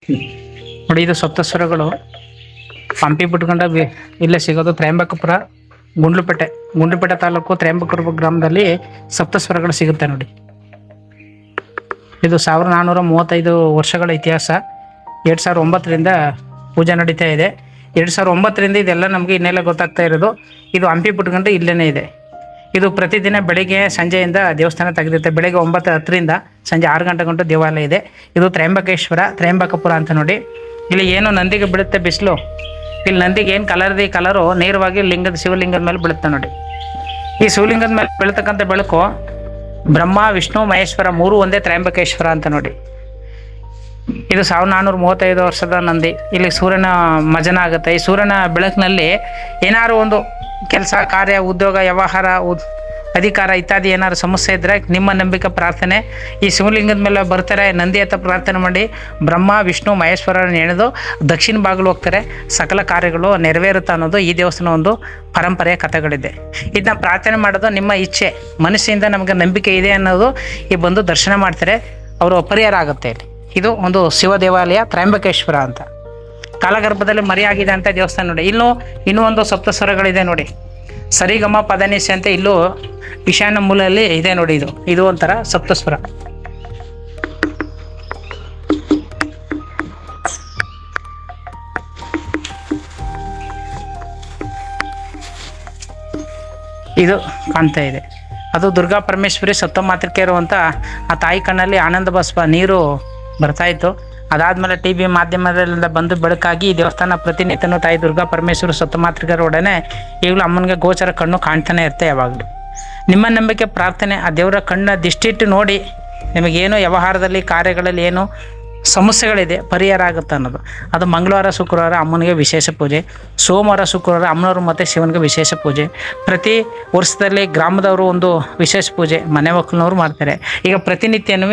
ನೋಡಿ, ಇದು ಸಪ್ತಸ್ವರಗಳು. ಹಂಪಿ ಬಿಟ್ಕೊಂಡ ಇಲ್ಲೇ ಸಿಗೋದು ತ್ರಯಂಬಕಪುರ, ಗುಂಡ್ಲುಪೇಟೆ. ಗುಂಡ್ಲುಪೇಟೆ ತಾಲೂಕು ತ್ರಯಂಬಕಪುರ ಗ್ರಾಮದಲ್ಲಿ ಸಪ್ತಸ್ವರಗಳು ಸಿಗುತ್ತೆ ನೋಡಿ. ಇದು 1435 ವರ್ಷಗಳ ಇತಿಹಾಸ. 2009ರಿಂದ ಪೂಜೆ ನಡೀತಾ ಇದೆ. 2009ರಿಂದ ಇದೆಲ್ಲ ನಮಗೆ ಇನ್ನೆಲ್ಲ ಗೊತ್ತಾಗ್ತಾ ಇರೋದು. ಇದು ಹಂಪಿ ಬಿಟ್ಕೊಂಡು ಇಲ್ಲೇ ಇದೆ. ಇದು ಪ್ರತಿದಿನ ಬೆಳಿಗ್ಗೆ ಸಂಜೆಯಿಂದ ದೇವಸ್ಥಾನ ತೆಗೆದಿರುತ್ತೆ. ಬೆಳಗ್ಗೆ 9:10ರಿಂದ ಸಂಜೆ 6 ಗಂಟೆ ಗಂಟು ದೇವಾಲಯ ಇದೆ. ಇದು ತ್ರಯಂಬಕೇಶ್ವರ, ತ್ರಯಂಬಕಪುರ ಅಂತ ನೋಡಿ. ಇಲ್ಲಿ ಏನು ನಂದಿಗೆ ಬೀಳುತ್ತೆ ಬಿಸಿಲು. ಇಲ್ಲಿ ನಂದಿಗೆ ಏನು ಕಲರ್ ಇದೆ, ಈ ಕಲರು ನೇರವಾಗಿ ಶಿವಲಿಂಗದ ಮೇಲೆ ಬೀಳುತ್ತೆ ನೋಡಿ. ಈ ಶಿವಲಿಂಗದ ಮೇಲೆ ಬೀಳ್ತಕ್ಕಂಥ ಬೆಳಕು ಬ್ರಹ್ಮ, ವಿಷ್ಣು, ಮಹೇಶ್ವರ ಮೂರು ಒಂದೇ ತ್ರಯಂಬಕೇಶ್ವರ ಅಂತ ನೋಡಿ. ಇದು 1435 ವರ್ಷದ ನಂದಿ. ಇಲ್ಲಿ ಸೂರ್ಯನ ಮಜನ ಆಗುತ್ತೆ. ಈ ಸೂರ್ಯನ ಬೆಳಕಿನಲ್ಲಿ ಏನಾದ್ರು ಒಂದು ಕೆಲಸ, ಕಾರ್ಯ, ಉದ್ಯೋಗ, ವ್ಯವಹಾರ, ಅಧಿಕಾರ ಇತ್ಯಾದಿ ಏನಾದ್ರು ಸಮಸ್ಯೆ ಇದ್ದರೆ ನಿಮ್ಮ ನಂಬಿಕೆ ಪ್ರಾರ್ಥನೆ ಈ ಶಿವಲಿಂಗದ ಮೇಲೆ ಬರ್ತಾರೆ. ನಂದಿ ಹತ್ರ ಪ್ರಾರ್ಥನೆ ಮಾಡಿ ಬ್ರಹ್ಮ, ವಿಷ್ಣು, ಮಹೇಶ್ವರನ ಎಳೆದು ದಕ್ಷಿಣ ಭಾಗಲು ಹೋಗ್ತಾರೆ. ಸಕಲ ಕಾರ್ಯಗಳು ನೆರವೇರುತ್ತೆ ಅನ್ನೋದು ಈ ದೇವಸ್ಥಾನ ಒಂದು ಪರಂಪರೆಯ ಕಥೆಗಳಿದೆ. ಇದನ್ನ ಪ್ರಾರ್ಥನೆ ಮಾಡೋದು ನಿಮ್ಮ ಇಚ್ಛೆ, ಮನಸ್ಸಿಂದ ನಮಗೆ ನಂಬಿಕೆ ಇದೆ ಅನ್ನೋದು ಈ ಬಂದು ದರ್ಶನ ಮಾಡ್ತಾರೆ, ಅವರು ಪರಿಹಾರ ಆಗುತ್ತೆ. ಇಲ್ಲಿ ಇದು ಒಂದು ಶಿವ ದೇವಾಲಯ, ತ್ರಯಂಬಕೇಶ್ವರ ಅಂತ. ಕಾಲಗರ್ಭದಲ್ಲಿ ಮರೆಯಾಗಿದೆ ಅಂತ ದೇವಸ್ಥಾನ ನೋಡಿ. ಇನ್ನೂ ಒಂದು ಸಪ್ತಸ್ವರಗಳಿದೆ ನೋಡಿ. ಸರಿಗಮ ಪದನಿಸಿ ಅಂತ ಇಲ್ಲೂ ಈಶಾನ್ಯ ಮೂಲಲ್ಲಿ ಇದೆ ನೋಡಿ. ಇದು ಒಂಥರ ಸಪ್ತಸ್ವರ. ಇದು ಕಾಣ್ತಾ ಇದೆ, ಅದು ದುರ್ಗಾ ಪರಮೇಶ್ವರಿ ಸಪ್ತಮಾತೃಕೆಯರು ಅಂತ. ಆ ತಾಯಿ ಕಣ್ಣಲ್ಲಿ ಆನಂದ ಬಾಷ್ಪ ನೀರು ಬರ್ತಾಯಿತ್ತು. ಅದಾದಮೇಲೆ TV ಮಾಧ್ಯಮದಿಂದ ಬಂದು ಬೆಳಕಾಗಿ ಈ ದೇವಸ್ಥಾನ ಪ್ರತಿನಿತ್ಯನೂ ತಾಯಿ ದುರ್ಗಾ ಪರಮೇಶ್ವರ ಸಪ್ತಮಾತೃಕೆಯರೊಡನೆ ಈಗಲೂ ಅಮ್ಮನಿಗೆ ಗೋಚರ ಕಣ್ಣು ಕಾಣ್ತಾನೆ ಇರುತ್ತೆ ಯಾವಾಗಲೂ. ನಿಮ್ಮ ನಂಬಿಕೆ ಪ್ರಾರ್ಥನೆ ಆ ದೇವರ ಕಣ್ಣ ದಿಷ್ಟಿಟ್ಟು ನೋಡಿ ನಿಮಗೇನು ವ್ಯವಹಾರದಲ್ಲಿ, ಕಾರ್ಯಗಳಲ್ಲಿ ಏನು ಸಮಸ್ಯೆಗಳಿದೆ ಪರಿಹಾರ ಆಗುತ್ತೆ ಅನ್ನೋದು. ಅದು ಮಂಗಳವಾರ, ಶುಕ್ರವಾರ ಅಮ್ಮನಿಗೆ ವಿಶೇಷ ಪೂಜೆ, ಸೋಮವಾರ, ಶುಕ್ರವಾರ ಅಮ್ಮನವರು ಮತ್ತು ಶಿವನಿಗೆ ವಿಶೇಷ ಪೂಜೆ. ಪ್ರತಿ ವರ್ಷದಲ್ಲಿ ಗ್ರಾಮದವರು ಒಂದು ವಿಶೇಷ ಪೂಜೆ ಮನೆ ಮಕ್ಕಳನವರು ಮಾಡ್ತಾರೆ. ಈಗ ಪ್ರತಿನಿತ್ಯನೂ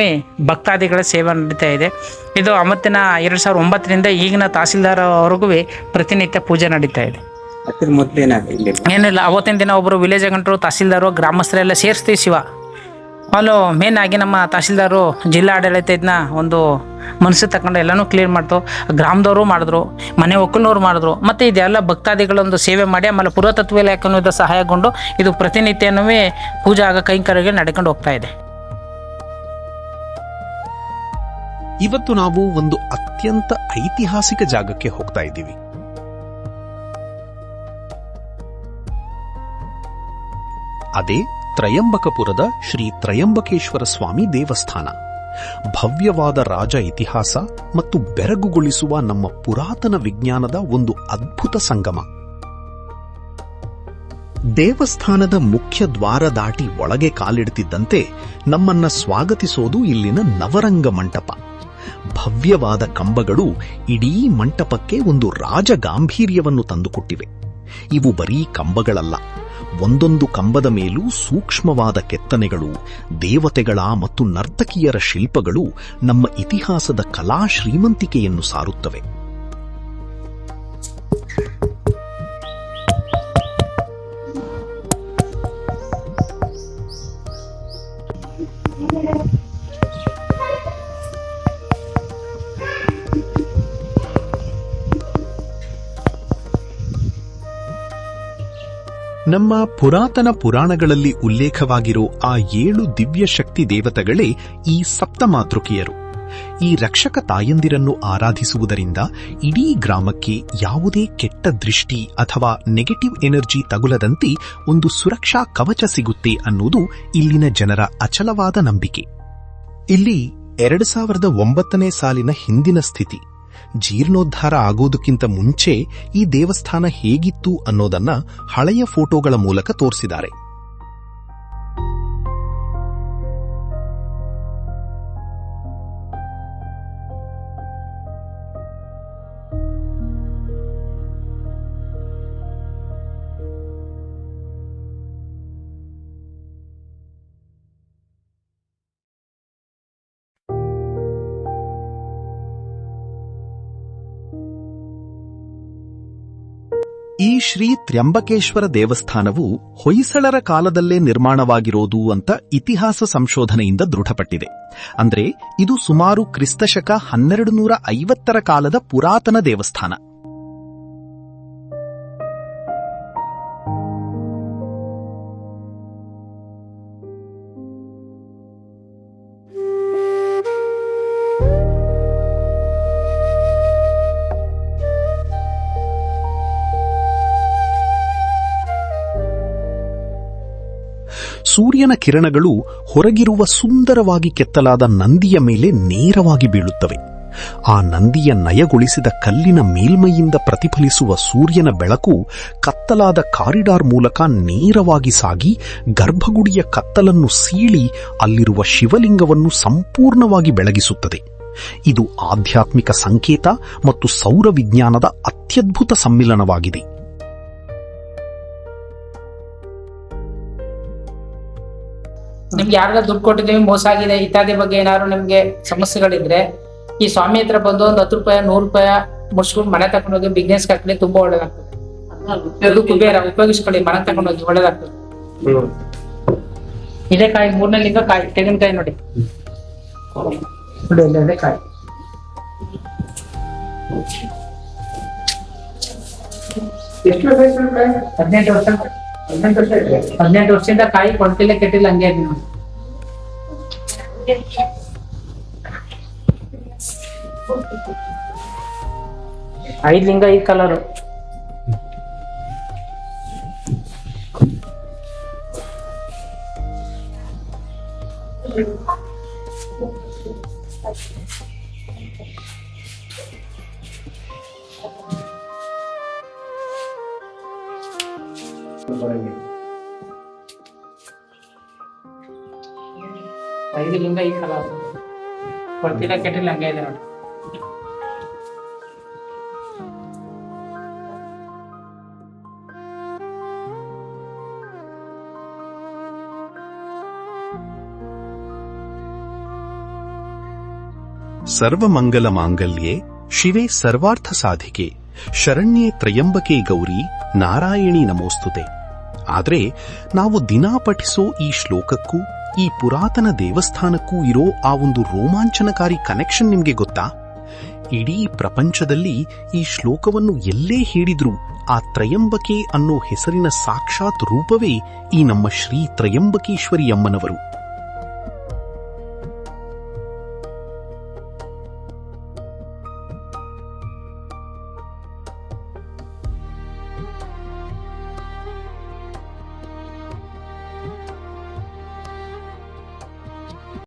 ಭಕ್ತಾದಿಗಳ ಸೇವೆ ನಡೀತಾ ಇದೆ. ಇದು ಅವತ್ತಿನ 2009ರಿಂದ ಈಗಿನ ತಹಸೀಲ್ದಾರ್ ಅವ್ರಿಗೂ ಪ್ರತಿನಿತ್ಯ ಪೂಜೆ ನಡೀತಾ ಇದೆ. ಏನಿಲ್ಲ, ಅವತ್ತಿನ ದಿನ ಒಬ್ಬರು ವಿಲೇಜ್ ಗಂಟರು, ತಹಸೀಲ್ದಾರು, ಗ್ರಾಮಸ್ಥರೆಲ್ಲ ಸೇರಿಸ್ತೀವಿ ಶಿವ. ಅಲ್ಲೂ ಮೇನ್ ಆಗಿ ನಮ್ಮ ತಹಸೀಲ್ದಾರು, ಜಿಲ್ಲಾ ಆಡಳಿತ ಇದನ್ನ ಒಂದು ಮನಸ್ಸಿಗೆ ತಗೊಂಡು ಎಲ್ಲನೂ ಕ್ಲಿಯರ್ ಮಾಡ್ತು. ಗ್ರಾಮದವರು ಮಾಡಿದ್ರು, ಮನೆ ಒಕ್ಕಲ್ನವ್ರು ಮಾಡಿದ್ರು. ಮತ್ತು ಇದೆಲ್ಲ ಭಕ್ತಾದಿಗಳೊಂದು ಸೇವೆ ಮಾಡಿ ಆಮೇಲೆ ಪುರಾತತ್ವ ಇಲಾಖೆಯಿಂದ ಸಹಾಯಗೊಂಡು ಇದು ಪ್ರತಿನಿತ್ಯನೂ ಪೂಜಾ ಆಗ ಕೈಂಕರ್ಯಗಳು ನಡ್ಕೊಂಡು ಹೋಗ್ತಾ ಇದೆ. ಇವತ್ತು ನಾವು ಒಂದು ಅತ್ಯಂತ ಐತಿಹಾಸಿಕ ಜಾಗಕ್ಕೆ ಹೋಗ್ತಾ ಇದ್ದೀವಿ. ಅದೇ ತ್ರಯಂಬಕಪುರದ ಶ್ರೀ ತ್ರಯಂಬಕೇಶ್ವರ ಸ್ವಾಮಿ ದೇವಸ್ಥಾನ. ಭವ್ಯವಾದ ರಾಜ ಇತಿಹಾಸ ಮತ್ತು ಬೆರಗುಗೊಳಿಸುವ ನಮ್ಮ ಪುರಾತನ ವಿಜ್ಞಾನದ ಒಂದು ಅದ್ಭುತ ಸಂಗಮ. ದೇವಸ್ಥಾನದ ಮುಖ್ಯ ದ್ವಾರ ದಾಟಿ ಒಳಗೆ ಕಾಲಿಡ್ತಿದ್ದಂತೆ ನಮ್ಮನ್ನ ಸ್ವಾಗತಿಸೋದು ಇಲ್ಲಿನ ನವರಂಗ ಮಂಟಪ. ಭವ್ಯವಾದ ಕಂಬಗಳು ಇಡೀ ಮಂಟಪಕ್ಕೆ ಒಂದು ರಾಜ ಗಾಂಭೀರ್ಯವನ್ನು ತಂದುಕೊಟ್ಟಿವೆ. ಇವು ಬರೀ ಕಂಬಗಳಲ್ಲ, ಒಂದೊಂದು ಕಂಬದ ಮೇಲೂ ಸೂಕ್ಷ್ಮವಾದ ಕೆತ್ತನೆಗಳು, ದೇವತೆಗಳ ಮತ್ತು ನರ್ತಕಿಯರ ಶಿಲ್ಪಗಳು ನಮ್ಮ ಇತಿಹಾಸದ ಕಲಾ ಶ್ರೀಮಂತಿಕೆಯನ್ನು ಸಾರುತ್ತವೆ. ನಮ್ಮ ಪುರಾತನ ಪುರಾಣಗಳಲ್ಲಿ ಉಲ್ಲೇಖವಾಗಿರೋ ಆ 7 ದಿವ್ಯ ಶಕ್ತಿ ದೇವತೆಗಳೇ ಈ ಸಪ್ತಮಾತೃಕೆಯರು. ಈ ರಕ್ಷಕ ತಾಯಂದಿರನ್ನು ಆರಾಧಿಸುವುದರಿಂದ ಇಡೀ ಗ್ರಾಮಕ್ಕೆ ಯಾವುದೇ ಕೆಟ್ಟ ದೃಷ್ಟಿ ಅಥವಾ ನೆಗೆಟಿವ್ ಎನರ್ಜಿ ತಗುಲದಂತೆ ಒಂದು ಸುರಕ್ಷಾ ಕವಚ ಸಿಗುತ್ತೆ ಅನ್ನೋದು ಇಲ್ಲಿನ ಜನರ ಅಚಲವಾದ ನಂಬಿಕೆ. ಇಲ್ಲಿ 2009ನೇ ಸಾಲಿನ ಹಿಂದಿನ ಸ್ಥಿತಿ, ಜೀರ್ಣೋದ್ಧಾರ ಆಗೋದಕ್ಕಿಂತ ಮುಂಚೆ ಈ ದೇವಸ್ಥಾನ ಹೇಗಿತ್ತು ಅನ್ನೋದನ್ನ ಹಳೆಯ ಫೋಟೋಗಳ ಮೂಲಕ ತೋರಿಸಿದ್ದಾರೆ. ಈ ಶ್ರೀ ತ್ರ್ಯಂಬಕೇಶ್ವರ ದೇವಸ್ಥಾನವು ಹೊಯ್ಸಳರ ಕಾಲದಲ್ಲೇ ನಿರ್ಮಾಣವಾಗಿರೋದು ಅಂತ ಇತಿಹಾಸ ಸಂಶೋಧನೆಯಿಂದ ದೃಢಪಟ್ಟಿದೆ. ಅಂದ್ರೆ ಇದು ಸುಮಾರು ಕ್ರಿಸ್ತಶಕ 1250 ಕಾಲದ ಪುರಾತನ ದೇವಸ್ಥಾನ. ಸೂರ್ಯನ ಕಿರಣಗಳು ಹೊರಗಿರುವ ಸುಂದರವಾಗಿ ಕೆತ್ತಲಾದ ನಂದಿಯ ಮೇಲೆ ನೇರವಾಗಿ ಬೀಳುತ್ತವೆ. ಆ ನಂದಿಯ ನಯಗೊಳಿಸಿದ ಕಲ್ಲಿನ ಮೇಲ್ಮೈಯಿಂದ ಪ್ರತಿಫಲಿಸುವ ಸೂರ್ಯನ ಬೆಳಕು ಕತ್ತಲಾದ ಕಾರಿಡಾರ್ ಮೂಲಕ ನೇರವಾಗಿ ಸಾಗಿ ಗರ್ಭಗುಡಿಯ ಕತ್ತಲನ್ನು ಸೀಳಿ ಅಲ್ಲಿರುವ ಶಿವಲಿಂಗವನ್ನು ಸಂಪೂರ್ಣವಾಗಿ ಬೆಳಗಿಸುತ್ತದೆ. ಇದು ಆಧ್ಯಾತ್ಮಿಕ ಸಂಕೇತ ಮತ್ತು ಸೌರ ವಿಜ್ಞಾನದ ಅತ್ಯದ್ಭುತ ಸಮ್ಮಿಲನವಾಗಿದೆ. ನಿಮ್ಗೆ ಯಾರಿಗ ದುಡ್ಡು ಕೊಟ್ಟಿದ್ದೀವಿ, ಮೋಸ ಆಗಿದೆ ಇತ್ಯಾದಿ ಬಗ್ಗೆ ಏನಾದ್ರು ನಿಮ್ಗೆ ಸಮಸ್ಯೆಗಳಿದ್ರೆ ಈ ಸ್ವಾಮಿ ಹತ್ರ ಬಂದು ಒಂದು 10 ರೂಪಾಯಿ 100 ರೂಪಾಯಿ ಮುಡ್ಸ್ಕೊಂಡು ಮನೆ ತಗೊಂಡೋಗಿ ಬಿಸ್ನೆಸ್ ಹಾಕಲಿ, ತುಂಬಾ ಒಳ್ಳೇದಾಗ್ತದೆ. ಕುಬೇರ ಉಪಯೋಗಿಸ್ಕೊಳ್ಳಿ, ಮನೆ ತಗೊಂಡೋಗಿ ಒಳ್ಳೇದಾಗ್ತದೆ. ಇದೇ ಕಾಯಿ, 3ನೇ ಲಿಂಗ ಕಾಯಿ, ತೆಂಗಿನಕಾಯಿ ನೋಡಿ ಇದೇ ಕಾಯಿ. ಎಷ್ಟು 18 ವರ್ಷ 18 ವರ್ಷದಿಂದ ಕಾಯಿ ಕೊಡ್ತಿಲ್ಲ, ಕೆಟ್ಟಿಲ್ಲ, ಹಂಗೆ ಆಗಿ ನೋಡಿ. 5 ಲಿಂಗ 5 ಕಲರು. ಐದು ಲಿಂಗ ಈ ಕಲರ್ ಕೊಡ್ತಿಲ್ಲ, ಕೆಟ್ಟಿಲ್ಲ, ಹಂಗೆ ಇದೆ ನೋಡಿ. ಸರ್ವಮಂಗಲ ಮಾಂಗಲ್ಯೆ ಶಿವೆ ಸರ್ವಾರ್ಥ ಸಾಧಿಕೆ ಶರಣ್ಯೆ ತ್ರಯಂಬಕೆ ಗೌರಿ ನಾರಾಯಣಿ ನಮೋಸ್ತುತೆ. ಆದ್ರೆ ನಾವು ದಿನಾ ಪಠಿಸೋ ಈ ಶ್ಲೋಕಕ್ಕೂ ಈ ಪುರಾತನ ದೇವಸ್ಥಾನಕ್ಕೂ ಇರೋ ಆ ಒಂದು ರೋಮಾಂಚನಕಾರಿ ಕನೆಕ್ಷನ್ ನಿಮ್ಗೆ ಗೊತ್ತಾ? ಇಡೀ ಪ್ರಪಂಚದಲ್ಲಿ ಈ ಶ್ಲೋಕವನ್ನು ಎಲ್ಲೇ ಹೇಳಿದ್ರೂ ಆ ತ್ರಯಂಬಕೆ ಅನ್ನೋ ಹೆಸರಿನ ಸಾಕ್ಷಾತ್ ರೂಪವೇ ಈ ನಮ್ಮ ಶ್ರೀ ತ್ರಯಂಬಕೇಶ್ವರಿ ಅಮ್ಮನವರು.